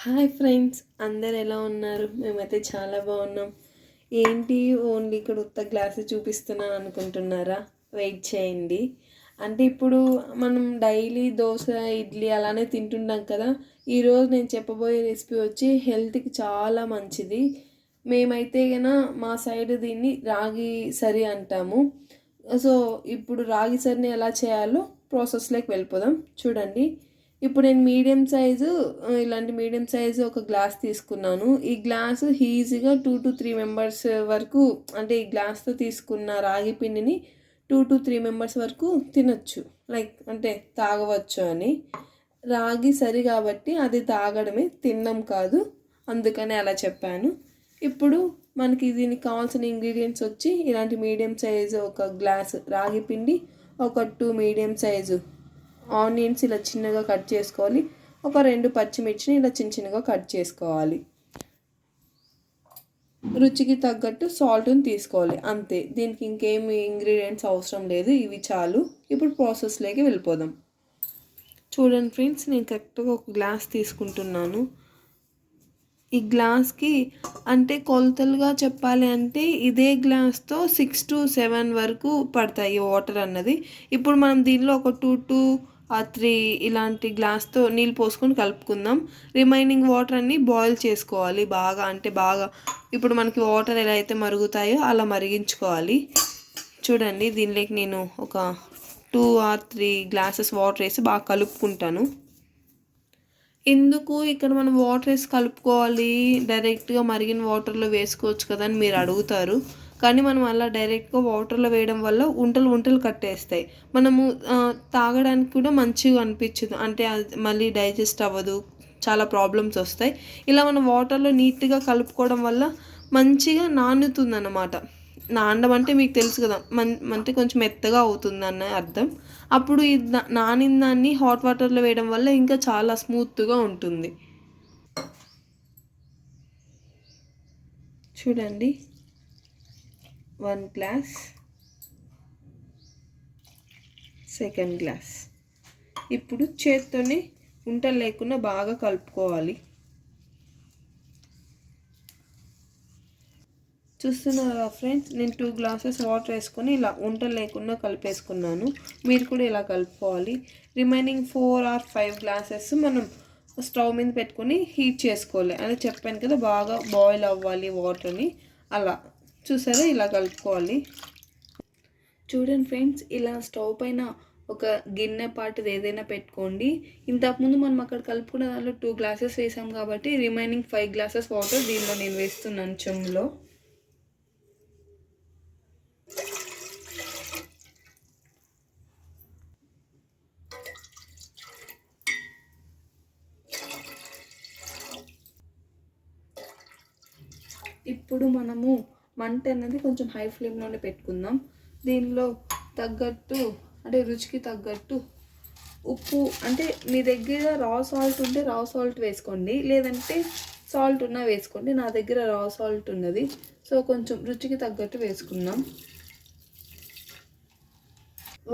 Hi friends, అందరు ఎలా ఉన్నారు? మేమైతే చాలా బాగున్నాం. ఏంటి ఓన్లీ ఇక్కడ ఉత్త గ్లాసు చూపిస్తున్నాను అనుకుంటున్నారా? వెయిట్ చేయండి. అంటే ఇప్పుడు మనం డైలీ దోశ, ఇడ్లీ అలానే తింటున్నాం కదా. ఈరోజు నేను చెప్పబోయే రెసిపీ వచ్చి హెల్త్కి చాలా మంచిది. మేమైతే గన మా సైడ్ దీన్ని రాగి సరి అంటాము. సో ఇప్పుడు రాగి సరిని ఎలా చేయాలో ప్రాసెస్లోకి వెళ్ళిపోదాం. చూడండి, ఇప్పుడు నేను ఇలాంటి మీడియం సైజు ఒక గ్లాస్ తీసుకున్నాను. ఈ గ్లాసు ఈజీగా 2 to 3 మెంబర్స్ వరకు, అంటే ఈ గ్లాస్తో తీసుకున్న రాగి పిండిని 2 to 3 మెంబర్స్ వరకు తినచ్చు, లైక్ అంటే తాగవచ్చు అని. రాగి సరి కాబట్టి అది తాగడమే, తినడం కాదు, అందుకనే అలా చెప్పాను. ఇప్పుడు మనకి దీనికి కావాల్సిన ఇంగ్రీడియంట్స్ వచ్చి ఇలాంటి మీడియం సైజు ఒక గ్లాసు రాగి పిండి, ఒక 2 మీడియం సైజు ఆనియన్స్ ఇలా చిన్నగా కట్ చేసుకోవాలి. ఒక 2 పచ్చిమిర్చిని ఇలా చిన్న చిన్నగా కట్ చేసుకోవాలి. రుచికి తగ్గట్టు సాల్ట్ని తీసుకోవాలి, అంతే. దీనికి ఇంకేమి ఇంగ్రీడియంట్స్ అవసరం లేదు, ఇవి చాలు. ఇప్పుడు ప్రాసెస్లోకి వెళ్ళిపోదాం. చూడండి ఫ్రెండ్స్, నేను కరెక్ట్గా ఒక గ్లాస్ తీసుకుంటున్నాను. ఈ గ్లాస్కి అంటే కొలతలుగా చెప్పాలి అంటే ఇదే గ్లాస్తో 6 to 7 వరకు పడతాయి వాటర్ అన్నది. ఇప్పుడు మనం దీనిలో ఒక 2 to 3 ఇలాంటి గ్లాస్తో నీళ్ళు పోసుకొని కలుపుకుందాం. రిమైనింగ్ వాటర్ అన్నీ బాయిల్ చేసుకోవాలి బాగా, అంటే బాగా ఇప్పుడు మనకి వాటర్ ఎలా అయితే మరుగుతాయో అలా మరిగించుకోవాలి. చూడండి, దీనిలోకి నేను ఒక 2 or 3 గ్లాసెస్ వాటర్ వేసి బాగా కలుపుకుంటాను. ఎందుకు ఇక్కడ మనం వాటర్ వేసి కలుపుకోవాలి, డైరెక్ట్గా మరిగిన వాటర్లో వేసుకోవచ్చు కదా అని మీరు అడుగుతారు. కానీ మనం అలా డైరెక్ట్గా వాటర్లో వేయడం వల్ల ఉంటలు కట్టేస్తాయి. మనము తాగడానికి కూడా మంచిగా అనిపించదు, అంటే అది మళ్ళీ డైజెస్ట్ అవ్వదు, చాలా ప్రాబ్లమ్స్ వస్తాయి. ఇలా మనం వాటర్లో నీట్గా కలుపుకోవడం వల్ల మంచిగా నానుతుంది అన్నమాట. నానడం అంటే మీకు తెలుసు కదా, అంటే కొంచెం మెత్తగా అవుతుంది అన్న అర్థం. అప్పుడు ఈ నానిన దాన్ని హాట్ వాటర్లో వేయడం వల్ల ఇంకా చాలా స్మూత్గా ఉంటుంది. చూడండి, 1 గ్లాస్, సెకండ్ గ్లాస్. ఇప్పుడు చేత్తోనే ఉంటలు లేకుండా బాగా కలుపుకోవాలి. చూస్తున్నారా ఫ్రెండ్స్, నేను 2 గ్లాసెస్ వాటర్ వేసుకొని ఇలా ఉంటలు లేకుండా కలిపేసుకున్నాను. మీరు కూడా ఇలా కలుపుకోవాలి. రిమైనింగ్ 4 or 5 గ్లాసెస్ మనం స్టవ్ మీద పెట్టుకొని హీట్ చేసుకోవాలి. అని చెప్పాను కదా, బాగా బాయిల్ అవ్వాలి వాటర్ని. అలా చూసారా, ఇలా కలుపుకోవాలి. చూడండి ఫ్రెండ్స్, ఇలా స్టవ్ పైన ఒక గిన్నె పాటిది ఏదైనా పెట్టుకోండి. ఇంతకుముందు మనం అక్కడ కలుపుకున్న దాంట్లో 2 గ్లాసెస్ వేసాం కాబట్టి రిమైనింగ్ 5 గ్లాసెస్ వాటర్ దీనిలో నేను వేస్తున్నాను చెంబులో. ఇప్పుడు మనము మంట అనేది కొంచెం హై ఫ్లేమ్లోనే పెట్టుకుందాం. దీనిలో తగ్గట్టు, అంటే రుచికి తగ్గట్టు ఉప్పు, అంటే మీ దగ్గర రా సాల్ట్ ఉంటే రా సాల్ట్ వేసుకోండి, లేదంటే సాల్ట్ ఉన్నా వేసుకోండి. నా దగ్గర రా సాల్ట్ ఉన్నది, సో కొంచెం రుచికి తగ్గట్టు వేసుకుందాం.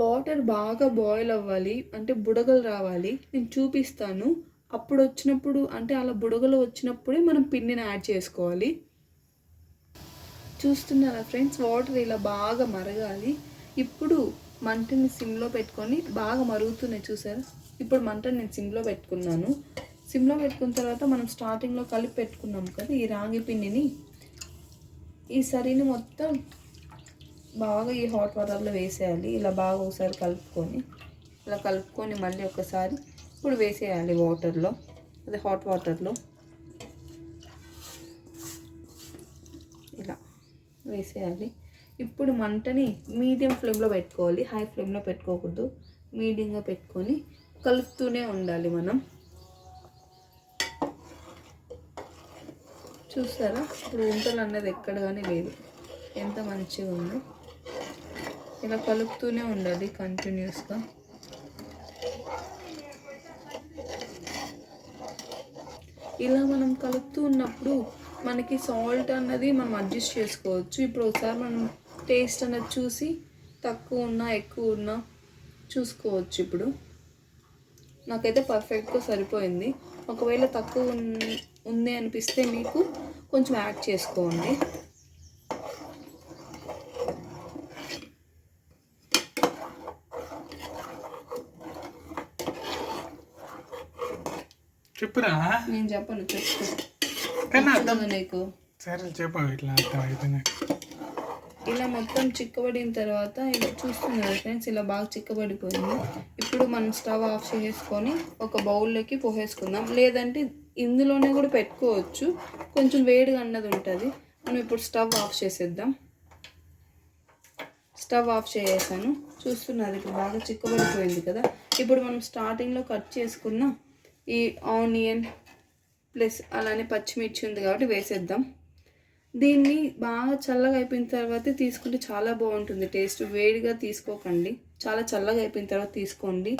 వాటర్ బాగా బాయిల్ అవ్వాలి, అంటే బుడగలు రావాలి. నేను చూపిస్తాను. అప్పుడు వచ్చినప్పుడు, అంటే అలా బుడగలు వచ్చినప్పుడే మనం పిండిని యాడ్ చేసుకోవాలి. చూస్తున్నారా ఫ్రెండ్స్, వాటర్ ఇలా బాగా మరగాలి. ఇప్పుడు మంటని సిమ్లో పెట్టుకొని బాగా మరుగుతున్నాయి, చూసారా. ఇప్పుడు మంటని నేను సిమ్లో పెట్టుకున్నాను. సిమ్లో పెట్టుకున్న తర్వాత మనం స్టార్టింగ్లో కలిపి పెట్టుకున్నాం కదా ఈ రాగి పిండిని, ఈ సరిని మొత్తం బాగా ఈ హాట్ వాటర్లో వేసేయాలి. ఇలా బాగా ఒకసారి కలుపుకొని, ఇలా కలుపుకొని మళ్ళీ ఒకసారి ఇప్పుడు వేసేయాలి వాటర్లో, అదే హాట్ వాటర్లో ఇలా వేసేయాలి. ఇప్పుడు మంటని మీడియం ఫ్లేమ్లో పెట్టుకోవాలి, హై ఫ్లేమ్లో పెట్టుకోకూడదు. మీడియంగా పెట్టుకొని కలుపుతూనే ఉండాలి మనం. చూస్తారా, ఇప్పుడు ఉంటలు అన్నది ఎక్కడ కానీ లేదు, ఎంత మంచిగా ఉందో. ఇలా కలుపుతూనే ఉండాలి కంటిన్యూస్గా. ఇలా మనం కలుపుతూ ఉన్నప్పుడు మనకి సాల్ట్ అన్నది మనం అడ్జస్ట్ చేసుకోవచ్చు. ఇప్పుడు ఒకసారి మనం టేస్ట్ అన్నది చూసి తక్కువ ఉన్నా ఎక్కువ ఉన్నా చూసుకోవచ్చు. ఇప్పుడు నాకైతే పర్ఫెక్ట్గా సరిపోయింది. ఒకవేళ తక్కువ ఉంది అనిపిస్తే మీకు కొంచెం యాడ్ చేసుకోండి. చెప్పురా. నేను చెప్పను, చెప్పు నీకు. సరే చెప్పు. ఇట్లా అర్థమైతే ఇలా మొత్తం చిక్కబడిన తర్వాత ఇలా చూస్తున్నారు ఫ్రెండ్స్, ఇలా బాగా చిక్కబడిపోయింది. ఇప్పుడు మనం స్టవ్ ఆఫ్ చేసుకొని ఒక బౌల్లోకి పోసేసుకుందాం, లేదంటే ఇందులోనే కూడా పెట్టుకోవచ్చు, కొంచెం వేడిగా అన్నది ఉంటుంది. మనం ఇప్పుడు స్టవ్ ఆఫ్ చేసేద్దాం. స్టవ్ ఆఫ్ చేసేసాను, చూస్తున్నారు ఇప్పుడు బాగా చిక్కబడిపోయింది కదా. ఇప్పుడు మనం స్టార్టింగ్లో కట్ చేసుకున్న ఈ ఆనియన్ ప్లస్ అలానే పచ్చిమిర్చి ఉంది కాబట్టి వేసేద్దాం. దీన్ని బాగా చల్లగా అయిపోయిన తర్వాత తీసుకుంటే చాలా బాగుంటుంది టేస్ట్. వేడిగా తీసుకోకండి, చాలా చల్లగా అయిపోయిన తర్వాత తీసుకోండి.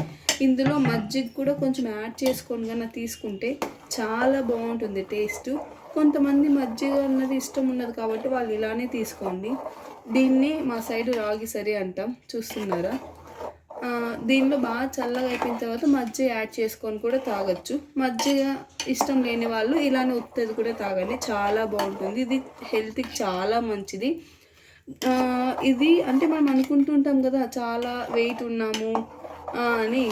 ఇందులో మజ్జిగ కూడా కొంచెం యాడ్ చేసుకొని కన్నా తీసుకుంటే చాలా బాగుంటుంది టేస్ట్. కొంతమంది మజ్జిగ అన్నది ఇష్టం ఉన్నది కాబట్టి వాళ్ళు ఇలానే తీసుకోండి. దీన్ని మా సైడ్ రాగి సరి అంటాం, చూస్తున్నారా. దీనిలో బాగా చల్లగా అయిపోయిన తర్వాత మజ్జిగ యాడ్ చేసుకొని కూడా తాగొచ్చు. మజ్జిగ ఇష్టం లేని వాళ్ళు ఇలానే ఉత్తది కూడా తాగండి, చాలా బాగుంటుంది. ఇది హెల్త్కి చాలా మంచిది. ఇది అంటే మనం అనుకుంటుంటాం కదా చాలా వెయిట్ ఉన్నాము అని,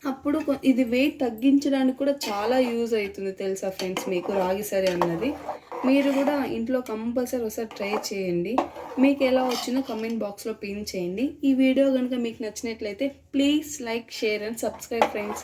అప్పుడు ఇది వెయిట్ తగ్గించడానికి కూడా చాలా యూజ్ అవుతుంది తెలుసా ఫ్రెండ్స్ మీకు రాగి సరి అన్నది. మీరు కూడా ఇంట్లో కంపల్సరీ ఒకసారి ట్రై చేయండి. మీకు ఎలా వచ్చిందో కమెంట్ బాక్స్లో పిన్ చేయండి. ఈ వీడియో కనుక మీకు నచ్చినట్లయితే please like, share and subscribe friends.